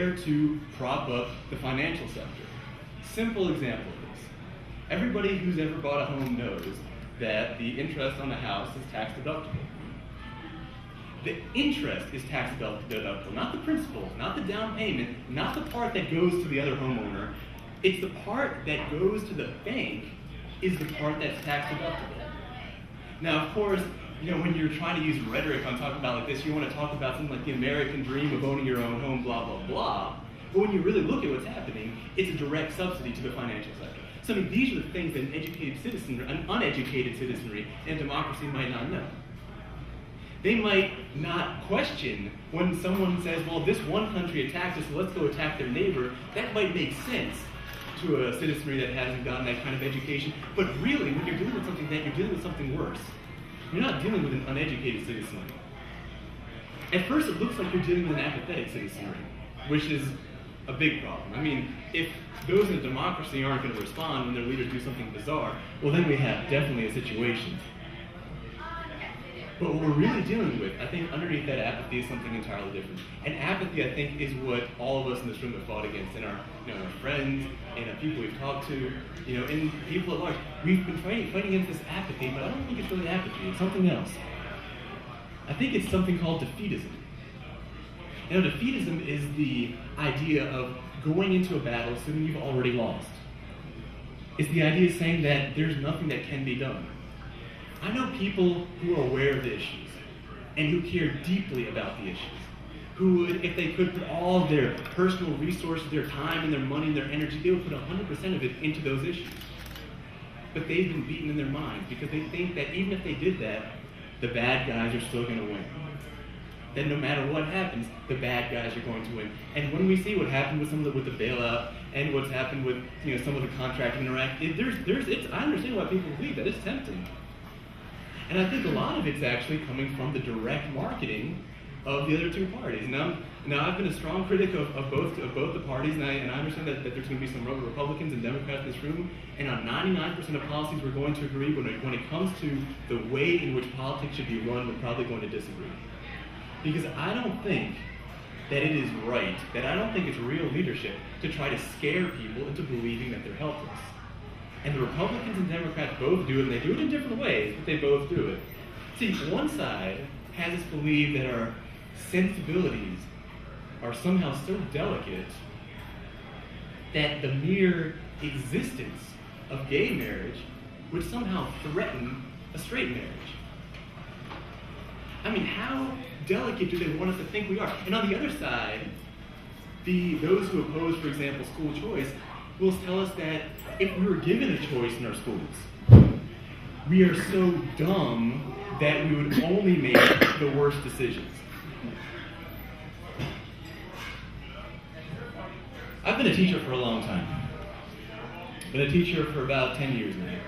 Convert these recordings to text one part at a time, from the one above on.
there to prop up the financial sector. Simple example of this. Everybody who's ever bought a home knows that the interest on the house is tax deductible. The interest is tax deductible, not the principal, not the down payment, not the part that goes to the other homeowner. It's the part that goes to the bank is the part that's tax deductible. Now, of course, when you're trying to use rhetoric on talking about like this, you want to talk about something like the American dream of owning your own home, blah, blah, blah. But when you really look at what's happening, it's a direct subsidy to the financial sector. So these are the things that an educated citizen, an uneducated citizenry, and democracy might not know. They might not question when someone says, well, this one country attacked us, so let's go attack their neighbor. That might make sense to a citizenry that hasn't gotten that kind of education. But really, when you're dealing with something that, you're dealing with something worse. You're not dealing with an uneducated citizenry. At first, it looks like you're dealing with an apathetic citizenry, which is a big problem. I mean, if those in a democracy aren't going to respond when their leaders do something bizarre, well, then we have definitely a situation. But what we're really dealing with, I think underneath that apathy is something entirely different. And apathy, I think, is what all of us in this room have fought against, and our friends, and people we've talked to, and people at large. We've been fighting against this apathy, but I don't think it's really apathy. It's something else. I think it's something called defeatism. Defeatism is the idea of going into a battle assuming you've already lost. It's the idea of saying that there's nothing that can be done. I know people who are aware of the issues and who care deeply about the issues, who would, if they could put all of their personal resources, their time and their money and their energy, they would put 100% of it into those issues. But they've been beaten in their minds because they think that even if they did that, the bad guys are still going to win. That no matter what happens, the bad guys are going to win. And when we see what happened with with the bailout and what's happened with some of the contracting I understand why people believe that. It's tempting. And I think a lot of it's actually coming from the direct marketing of the other two parties. Now I've been a strong critic of both the parties, and I understand that there's going to be some Republicans and Democrats in this room, and on 99% of policies we're going to agree. When it comes to the way in which politics should be run, we're probably going to disagree. Because I don't think that it is right, that I don't think it's real leadership to try to scare people into believing that they're helpless. And the Republicans and Democrats both do it, and they do it in different ways, but they both do it. See, one side has us believe that our sensibilities are somehow so delicate that the mere existence of gay marriage would somehow threaten a straight marriage. I mean, how delicate do they want us to think we are? And on the other side, those who oppose, for example, school choice, will tell us that if we were given a choice in our schools, we are so dumb that we would only make the worst decisions. I've been a teacher for a long time. Been a teacher for about 10 years now.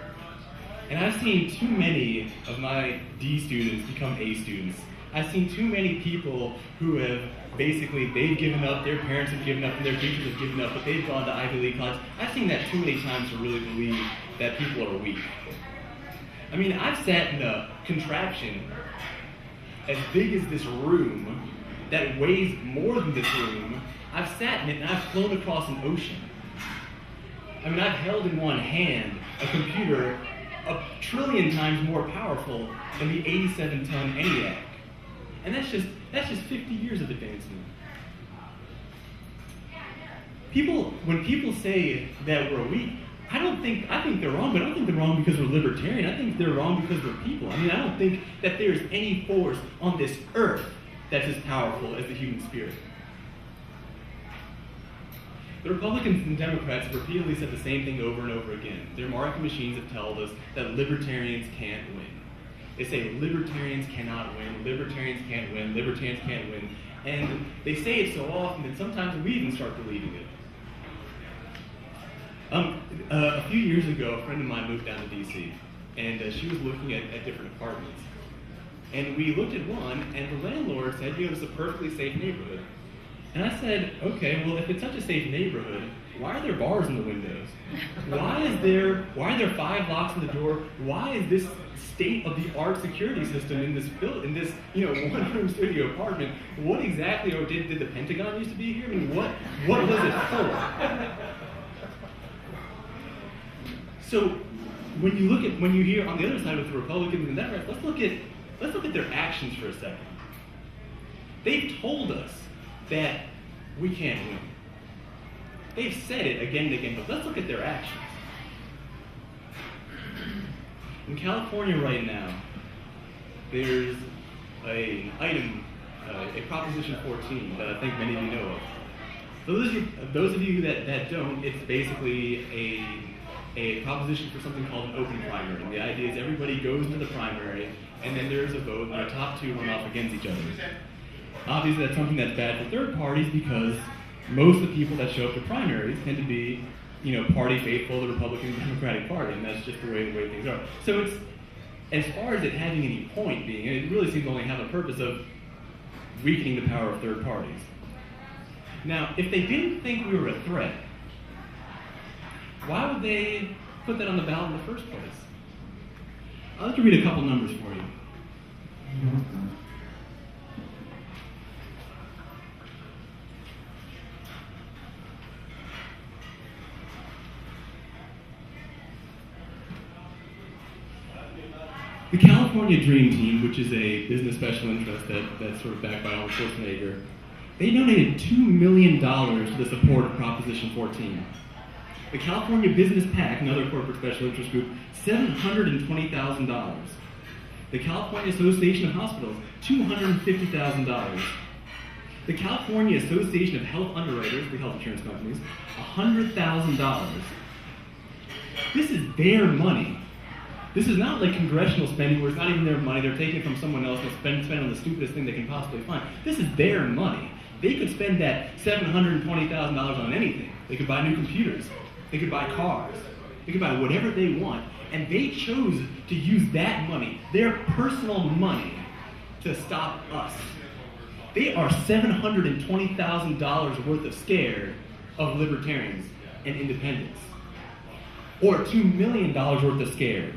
And I've seen too many of my D students become A students. I've seen too many people who have they've given up, their parents have given up, and their teachers have given up, but they've gone to Ivy League college. I've seen that too many times to really believe that people are weak. I mean, I've sat in a contraption as big as this room that weighs more than this room. I've sat in it and I've flown across an ocean. I mean, I've held in one hand a computer 1 trillion times more powerful than the 87-ton ENIAC. And that's just 50 years of advancement. When people say that we're weak, I think they're wrong, but I don't think they're wrong because we're libertarian. I think they're wrong because we're people. I mean, I don't think that there's any force on this earth that's as powerful as the human spirit. The Republicans and Democrats have repeatedly said the same thing over and over again. Their marketing machines have told us that libertarians can't win. They say libertarians cannot win, libertarians can't win, libertarians can't win. And they say it so often that sometimes we even start believing it. A few years ago, a friend of mine moved down to D.C., and she was looking at different apartments. And we looked at one, and the landlord said, this is a perfectly safe neighborhood. And I said, okay, well, if it's such a safe neighborhood, why are there bars in the windows? Why are there 5 locks on the door? Why is this state-of-the-art security system in this one-room studio apartment? What exactly, or did the Pentagon used to be here? I mean, what was it for? So when you hear on the other side with the Republicans and Democrats, let's look at their actions for a second. They've told us that we can't win. They've said it again and again, but let's look at their actions. In California right now, there's a Proposition 14 that I think many of you know of. Those of you that don't, it's basically a proposition for something called an open primary. And the idea is everybody goes into the primary, and then there's a vote, and the top 2 run off against each other. Obviously, that's something that's bad for third parties because most of the people that show up to primaries tend to be, party faithful to the Republican and Democratic Party, and that's just the way things are. So it's, as far as it having any point being, it really seems to only have a purpose of weakening the power of third parties. Now, if they didn't think we were a threat, why would they put that on the ballot in the first place? I'll have to read a couple numbers for you. The California Dream Team, which is a business special interest that's sort of backed by Arnold Schwarzenegger, they donated $2 million to the support of Proposition 14. The California Business PAC, another corporate special interest group, $720,000. The California Association of Hospitals, $250,000. The California Association of Health Underwriters, the health insurance companies, $100,000. This is their money. This is not like congressional spending where it's not even their money, they're taking it from someone else and spend on the stupidest thing they can possibly find. This is their money. They could spend that $720,000 on anything. They could buy new computers. They could buy cars. They could buy whatever they want. And they chose to use that money, their personal money, to stop us. They are $720,000 worth of scared of libertarians and independents. Or $2 million worth of scared.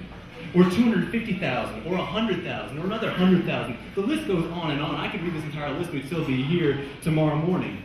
Or $250,000, or $100,000, or another $100,000. The list goes on and on. I could read this entire list, we'd still be here tomorrow morning.